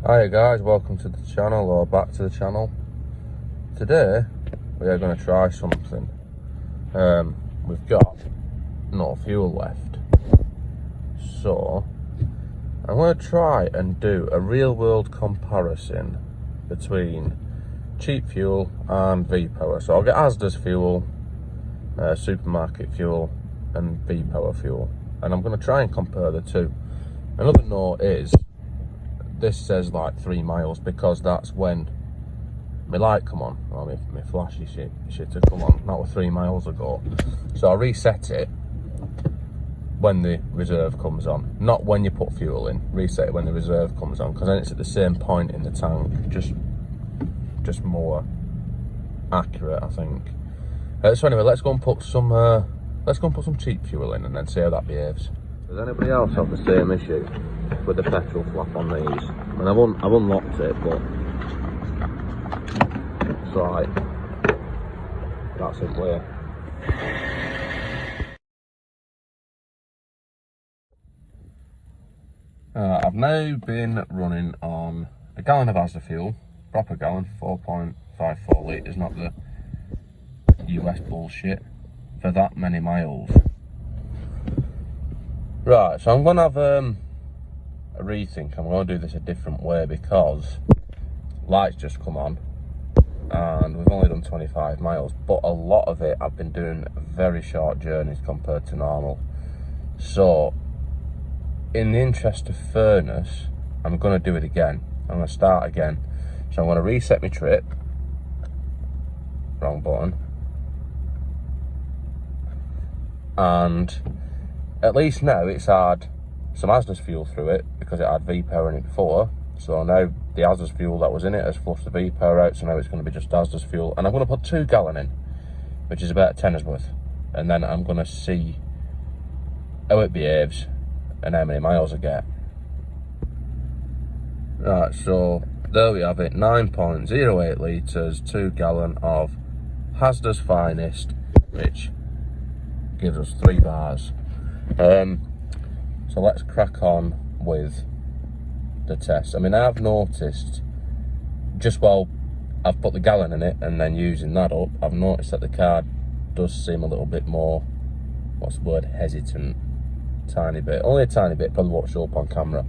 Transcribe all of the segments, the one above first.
Hi guys, welcome to the channel, or back to the channel. Today we are going to try something. We've got no fuel left, so I'm going to try and do a real world comparison between cheap fuel and V-Power. So I'll get ASDA's fuel, supermarket fuel and V-Power fuel, and I'm going to try and compare the two. Another note is, this says like 3 miles because that's when my light come on, or my flashy shit to come on. That was 3 miles ago. So I reset it when the reserve comes on, not when you put fuel in. Reset it when the reserve comes on, because then it's at the same point in the tank, just more accurate, I think. So anyway, let's go and put some cheap fuel in and then see how that behaves. Does anybody else have the same issue with the petrol flap on these? And I've unlocked it, but it's right. That's in play. I've now been running on a gallon of ASDA fuel, proper gallon, 4.54 litres, not the US bullshit, for that many miles. Right, so I'm going to have a rethink. I'm going to do this a different way because lights just come on and we've only done 25 miles, but a lot of it I've been doing very short journeys compared to normal. So in the interest of fairness, I'm going to do it again. I'm going to start again. So I'm going to reset my trip. Wrong button. And at least now it's had some ASDA's fuel through it, because it had V-Power in it before. So now the ASDA's fuel that was in it has flushed the V-Power out, so now it's going to be just ASDA's fuel. And I'm going to put 2 gallon in, which is about a tenner's worth. And then I'm going to see how it behaves and how many miles I get. Right, so there we have it, 9.08 litres, 2 gallon of ASDA's finest, which gives us 3 bars. So let's crack on with the test. I mean, I've noticed, just while I've put the gallon in it and then using that up, I've noticed that the car does seem a little bit more, what's the word, hesitant. Tiny bit, only a tiny bit, probably won't show up on camera,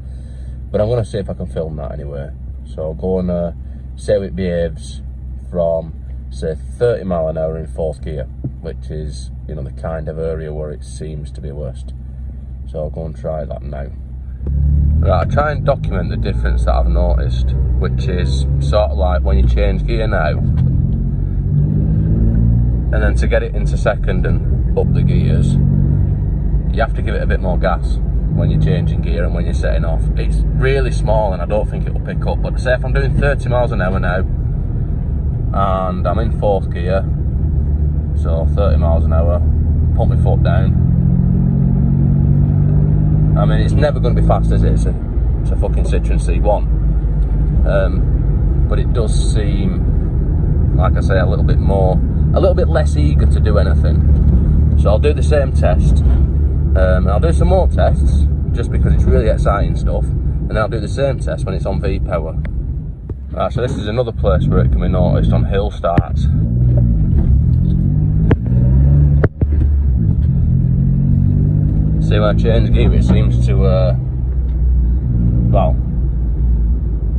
but I'm going to see if I can film that anyway. So I'll go and see how it behaves from, say, 30 mile an hour in 4th gear, which is, you know, the kind of area where it seems to be worst. So I'll go and try that now. Right, I'll try and document the difference that I've noticed, which is sort of like when you change gear now, and then to get it into second and up the gears, you have to give it a bit more gas when you're changing gear and when you're setting off. It's really small and I don't think it will pick up, but say if I'm doing 30 miles an hour now and I'm in 4th gear, so 30 miles an hour, put my foot down. I mean, it's never going to be fast as it is. It's a fucking Citroen C1. But it does seem, like I say, a little bit less eager to do anything. So I'll do the same test. And I'll do some more tests, just because it's really exciting stuff. And then I'll do the same test when it's on V-Power. Right, so this is another place where it can be noticed on hill starts. See, when I change gear, it seems to, well,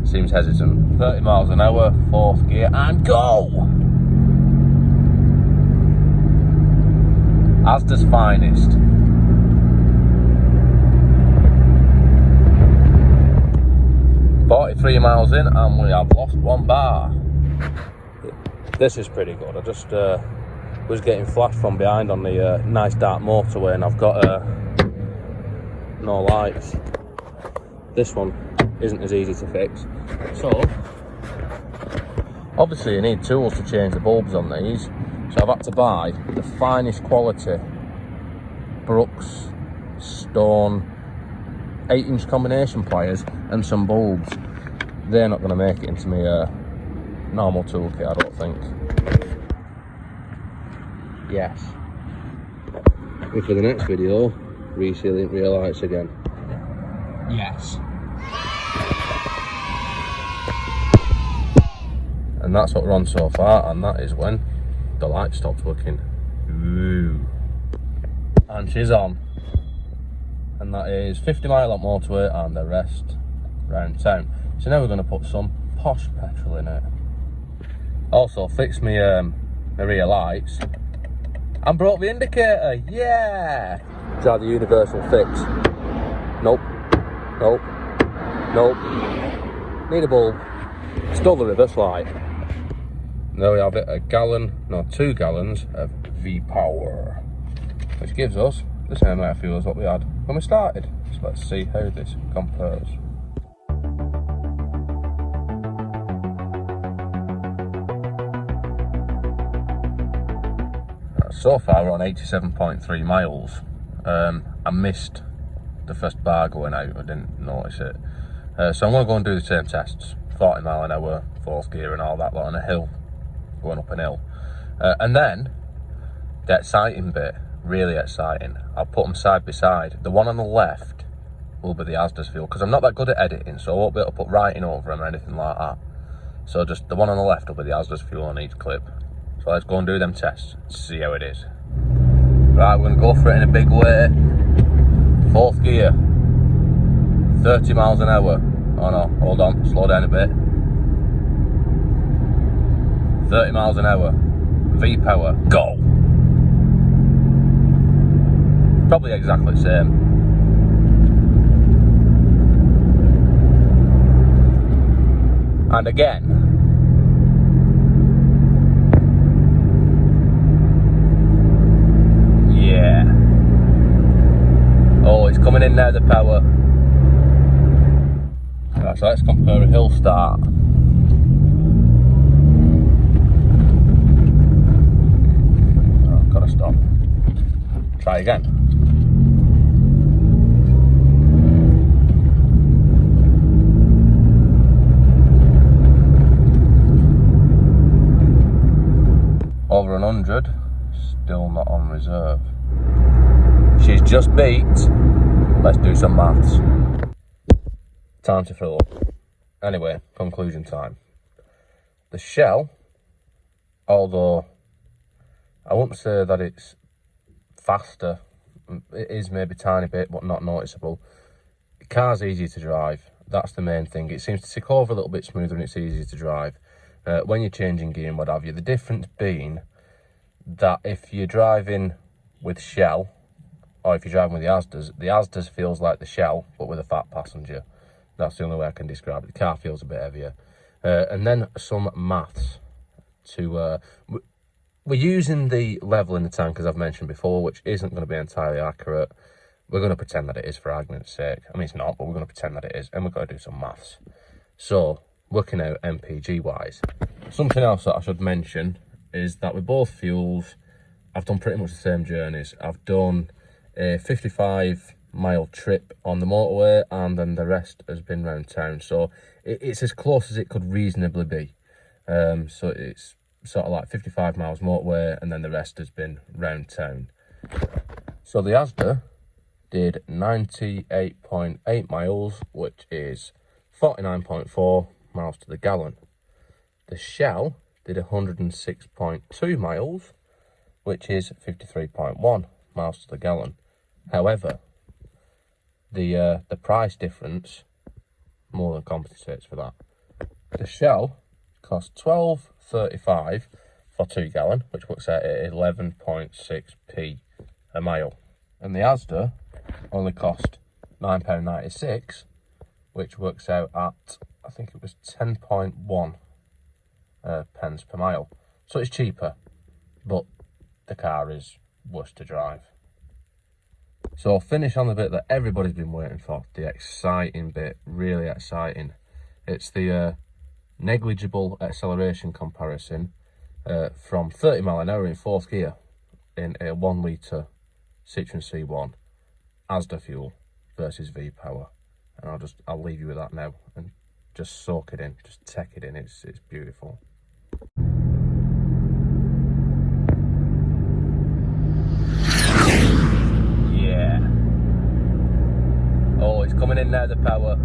seems hesitant. 30 miles an hour, 4th gear, and go! ASDA's finest. .43 miles in, and we have lost 1 bar. This is pretty good. I just was getting flashed from behind on the nice dark motorway, and I've got no lights. This one isn't as easy to fix, so obviously you need tools to change the bulbs on these. So I've had to buy the finest quality Brooks Stone 8-inch combination pliers and some bulbs. They're not going to make it into my normal toolkit, I don't think. Yes. And for the next video, resealing rear lights again. Yes. And that's what we're on so far, and that is when the light stops working. Ooh. And she's on. And that is 50 mile up motorway and the rest round town. So now we're going to put some posh petrol in it. Also fixed me my rear lights and broke the indicator. Yeah! Try the universal fix. Nope. Nope. Nope. Need a bulb. Stole the reverse light. There we have it, 2 gallons of V-Power, which gives us the same amount of fuel as what we had when we started. So let's see how this compares. So far we're on 87.3 miles. I missed the first bar going out, I didn't notice it. So I'm going to go and do the same tests. 40 mile an hour, 4th gear and all that lot on a hill, going up an hill. And then, the exciting bit, really exciting, I'll put them side by side. The one on the left will be the ASDA's fuel, because I'm not that good at editing, so I won't be able to put writing over them or anything like that. So just the one on the left will be the ASDA's fuel on each clip. So let's go and do them tests, see how it is. Right, we're going to go for it in a big way. 4th gear, 30 miles an hour. Oh no, hold on, slow down a bit. 30 miles an hour, V-Power, go! Probably exactly the same. And again. Yeah. Oh, it's coming in now, the power. Right, so let's compare a hill start. Oh, gotta stop. Try again. Over 100, still not on reserve. She's just beat. Let's do some maths. Time to fill up. Anyway, conclusion time. The Shell, although I wouldn't say that it's faster, it is maybe a tiny bit, but not noticeable. The car's easy to drive. That's the main thing. It seems to tick over a little bit smoother and it's easy to drive. When you're changing gear and what have you, the difference being that if you're driving with Shell, or if you're driving with the ASDA's feels like the Shell, but with a fat passenger. That's the only way I can describe it. The car feels a bit heavier. And then some maths. We're using the level in the tank, as I've mentioned before, which isn't going to be entirely accurate. We're going to pretend that it is, for argument's sake. I mean, it's not, but we're going to pretend that it is. And we've got to do some maths. So, working out MPG-wise. Something else that I should mention is that with both fuels, I've done pretty much the same journeys. I've done a 55-mile trip on the motorway, and then the rest has been round town. So it's as close as it could reasonably be. So it's sort of like 55 miles motorway, and then the rest has been round town. So the ASDA did 98.8 miles, which is 49.4 miles to the gallon. The Shell did 106.2 miles, which is 53.1 miles to the gallon. However, the price difference more than compensates for that. The Shell cost $12.35 for 2 gallon, which works out at 11.6p a mile. And the ASDA only cost £9.96, which works out at, I think it was 10.1 pence per mile. So it's cheaper, but the car is worse to drive. So I'll finish on the bit that everybody's been waiting for, the exciting bit, really exciting. It's the negligible acceleration comparison from 30 mile an hour in 4th gear in a 1 litre Citroen C1 ASDA fuel versus V-Power. And I'll leave you with that now and just soak it in, just take it in. It's beautiful. Yeah. Oh, it's coming in now, the power.